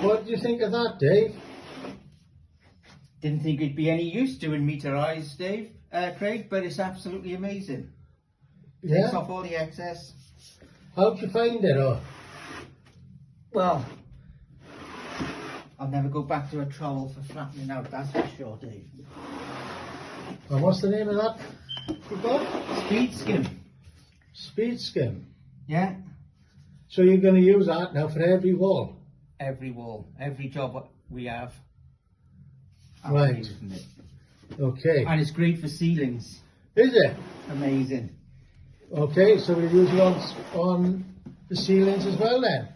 What do you think of that, Dave? Didn't think it'd be any use doing meterage, Dave, Craig, but it's absolutely amazing. Yeah? Takes off all the excess. How'd you find it, or? Well, I'll never go back to a trowel for flattening out, that's for sure, Dave. And what's the name of that you got? Speedskim. Speedskim. Yeah. So you're going to use that now for every wall? Every wall, every job we have. I'm Right. using it. Okay. And it's great for ceilings. Is it? Amazing. Okay, so we'll use it on the ceilings as well then.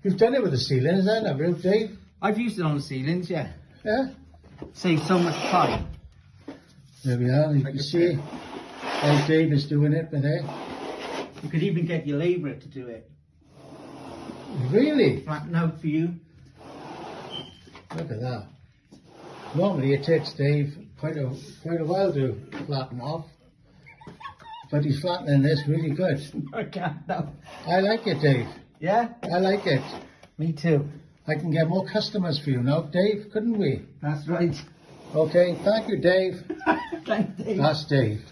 You've done it with the ceilings then, have you, Dave? I've used it on the ceilings, yeah. Yeah? Saves so much time. There we are, you can see how Dave is doing it with it. You could even get your labourer to do it. Really? Flatten out for you. Look at that. Normally it takes Dave quite a while to flatten off. But he's flattening this really good. I can't now. I like it, Dave. Yeah? I like it. Me too. I can get more customers for you now, Dave, couldn't we? That's right. Okay, thank you, Dave. Thanks, Dave. That's Dave.